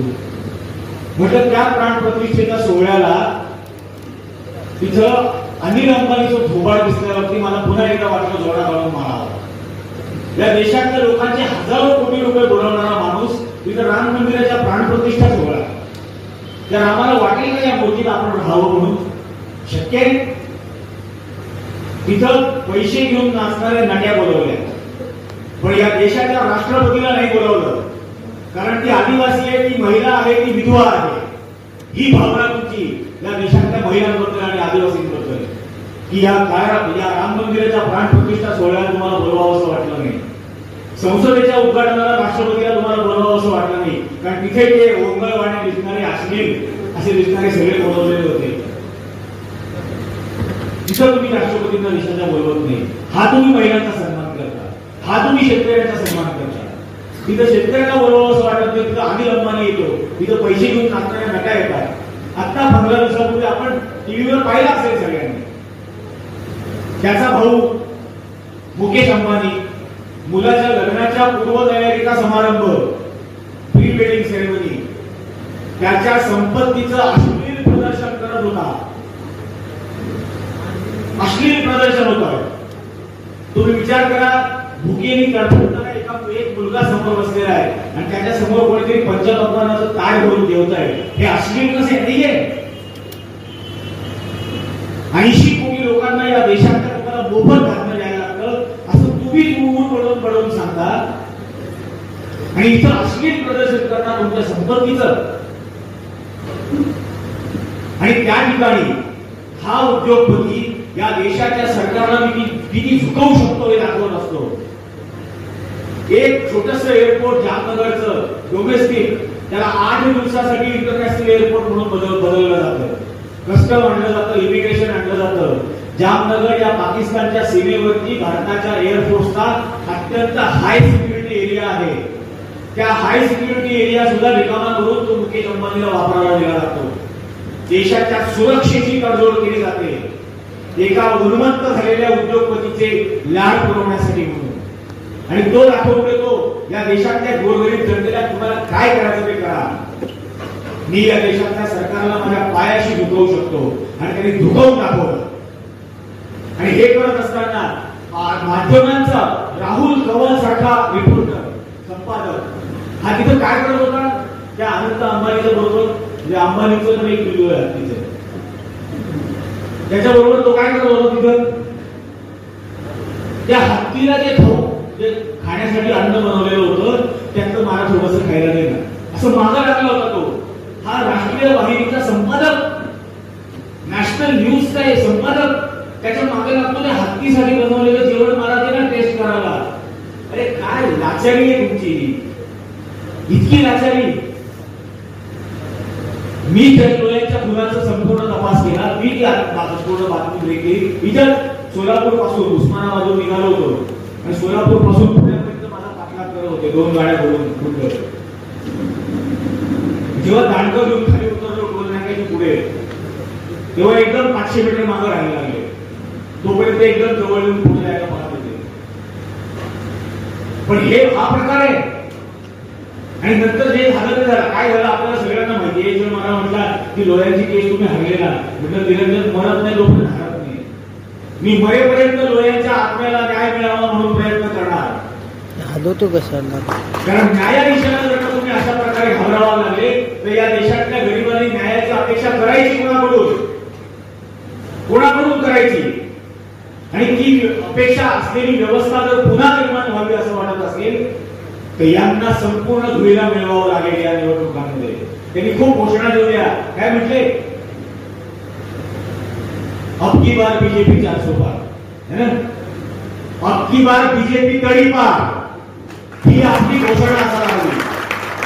म्हटलं त्या प्राण प्रतिष्ठेच्या सोहळ्याला तिथं अनिल अंबानीचं थोबाड दिसल्यावरती मला पुन्हा एकदा वाटलं जोडा घालून मारावा. या देशातल्या लोकांचे हजारो कोटी रुपये बुडवणारा माणूस तिथं राम मंदिराच्या प्राण प्रतिष्ठा सोहळा. त्या रामाला वाटेल का या मूर्तीला आपण राहावं म्हणून? शक्य आहे? तिथं पैसे घेऊन नाचणाऱ्या नट्या बोलवल्या, पण या देशाच्या राष्ट्रपतीला नाही बोलवलं. कारण ती आदिवासी आहे, ती महिला आहे, ती विधवा आहे. ही भावना तुमची या देशातल्या महिलांबद्दल आणि आदिवासींबद्दल की या राम मंदिराच्या प्राण प्रतिष्ठा सोहळ्याला तुम्हाला बोलवावं असं वाटलं नाही. संसदेच्या उद्घाटनाला राष्ट्रपतीला तुम्हाला बोलवावं असं वाटलं नाही. कारण तिथे ते ओंगळवाणे दिसणारे, अश्लील असे दिसणारे सगळे बोलवलेले होते. तिथं तुम्ही राष्ट्रपतींना देशाच्या बोलवत नाही. हा तुम्ही महिलांचा सन्मान करता, हा तुम्ही शेतकऱ्यांचा सन्मान करता. तिथं शेतकऱ्यांना बोलवावं असं वाटत नाही. तिथं अनिल अंबानी येतो, तिथं पैसे घेऊन नाचणाऱ्या नट्या येतात. आता 15 दिवसापूर्वी आपण टीव्हीवर पाहिला असेल सगळ्यांनी. त्याचा भाऊ मुकेश अंबानी मुलाच्या लग्नाच्या पूर्वतयारीचा समारंभ, प्री वेडिंग सेरेमनी, त्याच्या संपत्तीचं अश्लील प्रदर्शन करत होता. अश्लील प्रदर्शन होतं. तुम्ही विचार करा, भुकेने तडफडणारा एक मुलगा समोर बसलेला आहे आणि त्याच्या समोर कोणीतरी पंचतत्वाचं ताट भरून जेवत आहे. हे अश्लील कसे नाहीये? 80 कोटी लोकांना या देशात तुम्हाला मोफत धान्य द्यायला लागतं असं तुम्ही पडून सांगता आणि इथं अश्लील प्रदर्शन करता तुमच्या संपत्तीचं. आणि त्या ठिकाणी हा उद्योगपती या देशाच्या सरकारला किती झुकवू शकतो हे दाखवत असतो. एक छोटस एअरपोर्ट जामनगरचं डोमेस्टिक, त्याला 8 दिवसासाठी इंटरनॅशनल एअरपोर्ट म्हणून बदललं जातं. कस्टम आणलं जातं, इमिग्रेशन आणलं जातं. जामनगर या पाकिस्तानच्या सीमेवरती भारताच्या एअरफोर्सचा अत्यंत हाय सिक्युरिटी एरिया आहे. त्या हाय सिक्युरिटी एरिया सुद्धा रिकामा करून तो मुकेश अंबानीला वापरायला दिला जातो. देशाच्या सुरक्षेची तडजोड केली जाते एका उन्मत्त झालेल्या उद्योगपतीचे लाड पुरवण्यासाठी म्हणून. आणि तो दाखवून देतो या देशातल्या गोरगरीब जनतेला तुम्हाला काय करायचं ते करा. मी या देशातल्या सरकारला माझ्या पायाशी झुकवू शकतो आणि त्यांनी झुकवून दाखवलं. आणि हे करत असताना माध्यमांचा राहुल कंवल सारखा रिपोर्टर संपादक हा तिथं काय करत होता त्या अनंत अंबानीच्या बरोबर, म्हणजे अंबानीचं एक व्हिडिओ आहे तिथे, त्याच्याबरोबर तो काय करत होता तिथं त्या हत्तीला जे खाण्यासाठी अन्न बनवलेलं होतं त्याचं मला थोडंसं खायला दे ना असं मागा टाकला होता तो. हा राष्ट्रीय वाहिनीचा संपादक, नॅशनल न्यूजचा हे संपादक त्याच्या मागे लागतो त्या हत्तीसाठी बनवलेलं जेवण मला दे ना टेस्ट करायला. अरे काय लाचारी आहे तुमची, इतकी लाचारी. मी त्या लोयांच्या खुनाचा संपूर्ण तपास केला. मी ती संपूर्ण बातमी ब्रेक केली. इथं सोलापूर पासून उस्मानाबादून निघालो होतो आणि सोलापूर पासून पुण्यापर्यंत मला पाठलाग करत होते 2 गाड्या बोलून. जेव्हा दांडगाव घेऊन खाली उतरलो टोल नाक्याच्या पुढे तेव्हा एकदम 500 मीटर मागे राहायला लागले. तोपर्यंत एकदम जवळ येऊन पुढे जायला पाहत होते. पण हे हा प्रकार आहे. आणि नंतर जे झालं ते झालं. काय झालं आपल्याला सगळ्यांना माहिती आहे. जर मला म्हटला की लोयांची केस तुम्ही हरलेला म्हटलं निरंजन मरत नाही लोकांना हरत नाही. मी मरेपर्यंत लोयांच्या आत्म्याला न्याय मिळावा म्हणून प्रयत्न करणार. हलवतो कशाला, कारण न्यायाधीशाला जर का तुम्ही अशा प्रकारे घाबरावा लागले तर या देशातल्या गरिबांनी न्यायाची अपेक्षा करायची कोणाकडून करायची. आणि ती अपेक्षा असलेली व्यवस्था जर पुन्हा निर्माण व्हावी असं वाटत असेल तर यांना संपूर्ण धुळीला मिळवावं लागेल. या निवडणुकांमध्ये त्यांनी खूप घोषणा दिल्या. काय म्हटले, अब की बार बीजेपी 400 पार, अब की बार बीजेपी तडीपार, ही आपली घोषणा असावी.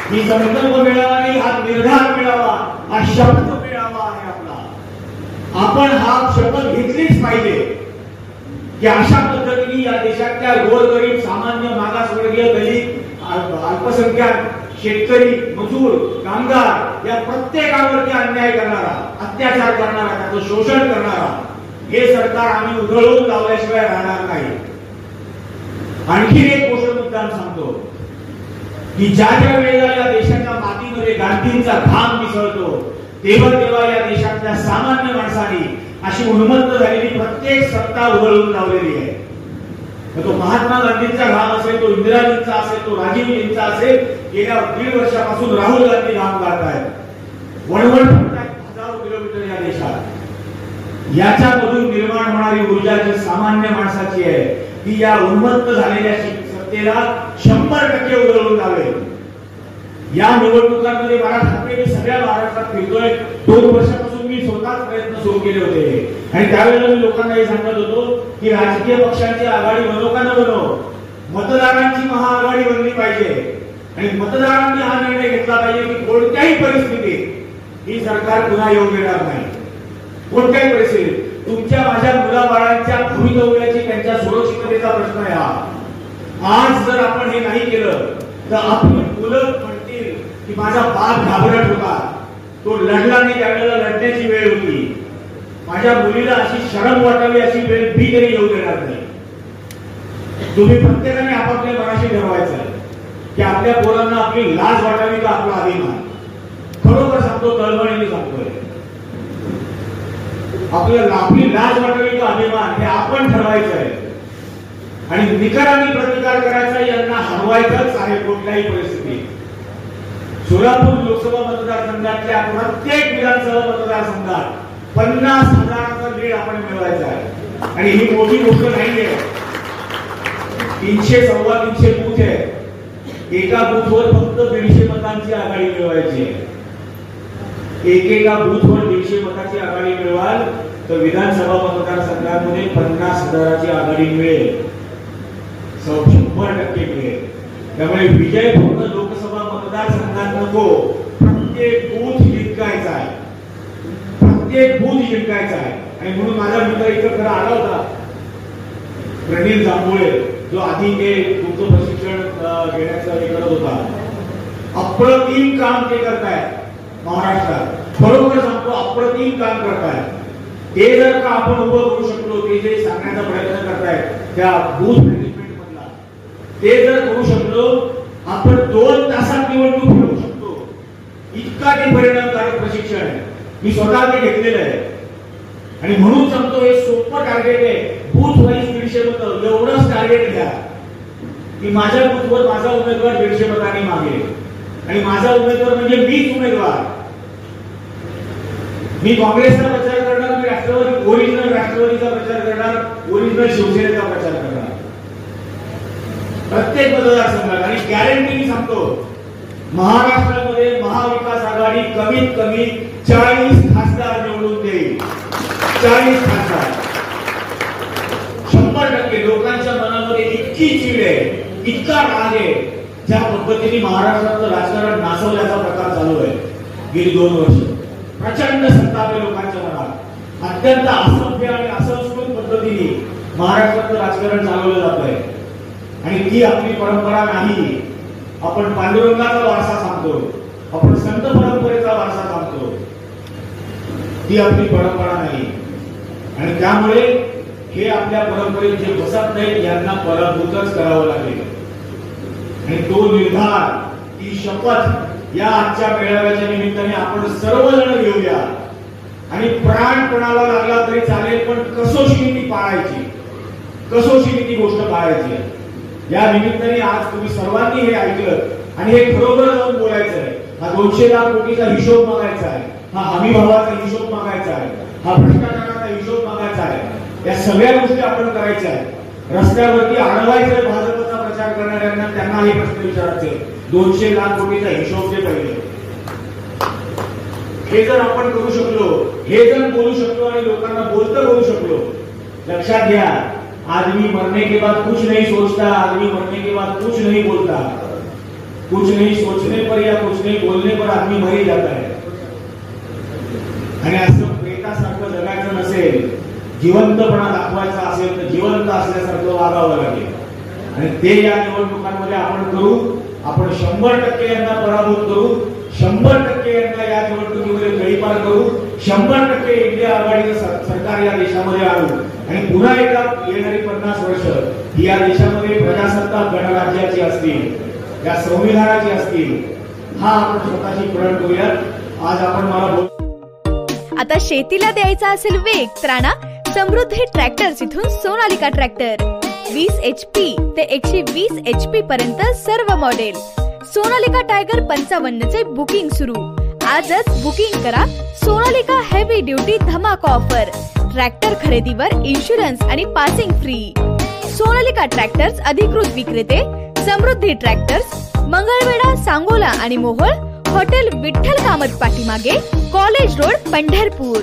ही संकल्प मिळावा नाही, हा निर्धार मिळावा, हा शब्द मिळावा आहे आपला. आपण हा शपथ घेतलीच पाहिजे की अशा पद्धतीने या देशातल्या गोरगरीब सामान्य मागासवर्गीय दलित अल्पसंख्याक शेतकरी मजूर कामगार या प्रत्येकावरती अन्याय करणारा अत्याचार करणारा त्याचं शोषण करणारा हे सरकार आम्ही उधळून लावल्याशिवाय राहणार नाही. आणखी एक गोष्ट मुद्दाम सांगतो की ज्या वेळेला या देशाच्या मातीमध्ये गांधींचा घाम मिसळतो तेव्हा या देशातल्या सामान्य माणसांनी अशी उन्मत्त झालेली प्रत्येक सत्ता उधळून लावलेली आहे. तो महात्मा गांधींचा घाम असेल, तो इंदिराजींचा असेल, तो राजीवजींचा असेल. गेल्या 1.5 वर्षापासून राहुल गांधी घाम गाळत आहेत, वणवण फिरतायत हजारो किलोमीटर या देशात. याच्यामधून निर्माण होणारी ऊर्जा जी सामान्य माणसाची आहे ती या उन्मत्त झालेल्या सत्तेला 100% उधळून लावेल. या निवडणुकांमध्ये मला खात्री मी सगळ्या महाराष्ट्रात फिरतोय. 2 वर्षापासून मी स्वतःच प्रयत्न सुरू केले होते आणि त्यावेळेला मी लोकांना हे सांगत होतो की राजकीय पक्षांची आघाडी बनो का न बनो, मतदारांची महाआघाडी बनली पाहिजे. आणि मतदारांनी हा निर्णय घेतला पाहिजे की कोणत्याही परिस्थितीत ही सरकार पुन्हा येऊ देणार नाही. कोणत्याही परिस्थितीत तुमच्या माझ्या मुलाबाळांच्या भवितव्याची त्यांच्या सुरक्षिततेचा प्रश्न आहे हा. आज जर आपण हे नाही केलं तर आपली मुलं म्हणतील की माझा बाप घाबरट होता, तो लढला नाही, त्यावेळेला लढण्याची वेळ होती. माझ्या मुलीला अशी शरम वाटावी अशी वेळ मी तरी येऊ देणार नाही. तुम्ही प्रत्येकाने आपापल्या मनाशी ठरवायचं आहे की आपल्या पोरांना आपली लाज वाटावी का आपला अभिमान. खरोखर सांगतो, तळमळीने सांगतोय, आपल्याला आपली लाज वाटावी का अभिमान हे आपण ठरवायचं आहे. आणि निकराने प्रतिकार करायचा, यांना हरवायचंच आहे कुठल्याही परिस्थितीत. सोलापूर लोकसभा मतदारसंघातल्या प्रत्येक विधानसभा मतदारसंघात 50,000चा लीड आपण मिळवायचा आहे. आणि ही मोठी गोष्ट नाहीये. 300 सव्वा 300 बूथ आहे. एका बूथवर फक्त 150 मतांची आघाडी मिळवायची आहे. एकेका बूथवर 150 मताची आघाडी मिळवाल तर विधानसभा मतदारसंघामध्ये 50,000ची आघाडी मिळेल, 100% मिळेल. त्यामुळे विजय फक्त लोकसभा मतदारसंघात नको, प्रत्येक बूथ जिंकायचा आहे, प्रत्येक बूथ जिंकायचा आहे. आणि म्हणून माझा मित्र इथं खरं आला होता, प्रणील जांभुळे, जो आधी ते तुमचं प्रशिक्षण घेण्याचं हे करत होता. अप्रतिम काम ते करतायत महाराष्ट्रात, बरोबर सांगतो, अप्रतिम काम करतायत. ते जर का आपण उभं करू शकलो, ते जे सांगण्याचा प्रयत्न करतायत त्या बूथ मॅनेजमेंट मधला, ते जर करू शकलो, आपण 2 तासात निवडणूक फिरवू शकतो. इतका ते परिणामकारक प्रशिक्षण आहे. मी स्वतः ते घेतलेलं आहे आणि म्हणून सांगतो हे सोपं टार्गेट आहे. बूथ वाईज 150 मतं एवढंच टार्गेट घ्या की माझ्या बूथवर माझा उमेदवार 150 मतांनी मागेल आणि माझा उमेदवार म्हणजे मीच उमेदवार. मी काँग्रेसचा प्रचार करणार, मी राष्ट्रवादी ओरिजिनल राष्ट्रवादीचा प्रचार करणार, ओरिजिनल शिवसेनेचा प्रचार करणार प्रत्येक मतदारसंघात. आणि गॅरंटी मी सांगतो, महाराष्ट्रामध्ये महाविकास आघाडी कमीत कमी 40 खासदार निवडून देईल. 40 खासदार. 100% लोकांच्या मनामध्ये इतकी चीड आहे, इतका राग आहे. ज्या पद्धतीने महाराष्ट्राचं राजकारण नासवल्याचा प्रकार चालू आहे गेली 2 वर्ष, प्रचंड संताप आहे लोकांच्या मनात. अत्यंत असभ्य आणि असंस्कृत पद्धतीने महाराष्ट्राचं राजकारण चालवलं जात आहे आणि ती आपली परंपरा नाही. आपण पांडुरंगाचा वारसा सांगतो, आपण संत परंपरेचा वारसा सांगतो, ती आपली परंपरा नाही. आणि त्यामुळे हे आपल्या परंपरेत जे बसत नाही यांना पराभूतच करावं लागेल. आणि तो निर्धार, ती शपथ या आजच्या मेळाव्याच्या निमित्ताने आपण सर्वजण घेऊया. आणि प्राण कोणाला लागला तरी चालेल, पण कसोशीने ती पाळायची, कसोशीने ती गोष्ट पाळायची. या निमित्ताने आज तुम्ही सर्वांनी हे ऐकलं आणि हे खरोखर जाऊन बोलायचं आहे. हा 200 लाख कोटीचा हिशोब मागायचा आहे, हा हमी भावाचा हिशोब मागायचा आहे, हा भ्रष्टाचाराचा हिशोब मागायचा आहे. या सगळ्या गोष्टी आपण करायच्या आहेत. रस्त्यावरती अडवायचं भाजपचा प्रचार करणाऱ्यांना, त्यांना हे प्रश्न विचारायचे, 200 लाख कोटीचा हिशोब दे पहिले. हे जर आपण करू शकलो, हे जर बोलू शकलो आणि लोकांना बोलतं करू शकलो, लक्षात घ्या, आदमी मरने के बाद कुछ नहीं सोचता, आदमी मरने के बाद कुछ नहीं बोलता. कुछ नहीं सोचने पर या कुछ नहीं बोलने पर आदमी मर ही जाता है. आणि असं प्रेतासारखं जगायचं नसेल, जिवंतपणा दाखवायचा असेल तर जिवंत असल्यासारखं वागावं लागेल. आणि ते या निवडणुकांमध्ये आपण करू. आपण 100% यांना पराभूत करू, 100% यांना या निवडणुकीमध्ये गळीपार करू, 100% इंडिया आघाडीचं सरकार या देशामध्ये आणू आणि पुन्हा एकदा येणारी 50 वर्ष ही या देशामध्ये प्रजासत्ताक गणराज्याची असतील, या संविधानाची असतील. हा आपण स्वतःची प्रण करूयात. आज आपण मला आता शेतीला द्यायचा असेल वेग तर आणा समृद्धी ट्रॅक्टर्स इथून सोनालिका ट्रॅक्टर. 20 HP ते 120 HP पर्यंत सर्व मॉडेल. सोनालिका टायगर 55 चे बुकिंग सुरू. आजच बुकिंग करा. सोनालिका हेवी ड्युटी धमाका ऑफर. ट्रॅक्टर खरेदीवर इन्शुरन्स आणि पासिंग फ्री. सोनालिका ट्रॅक्टर्स अधिकृत विक्रेते समृद्धी ट्रॅक्टर्स, मंगळवेढा, सांगोला आणि मोहोळ. हॉटेल विठ्ठल कामत पाठीमागे, कॉलेज रोड, पंढरपूर.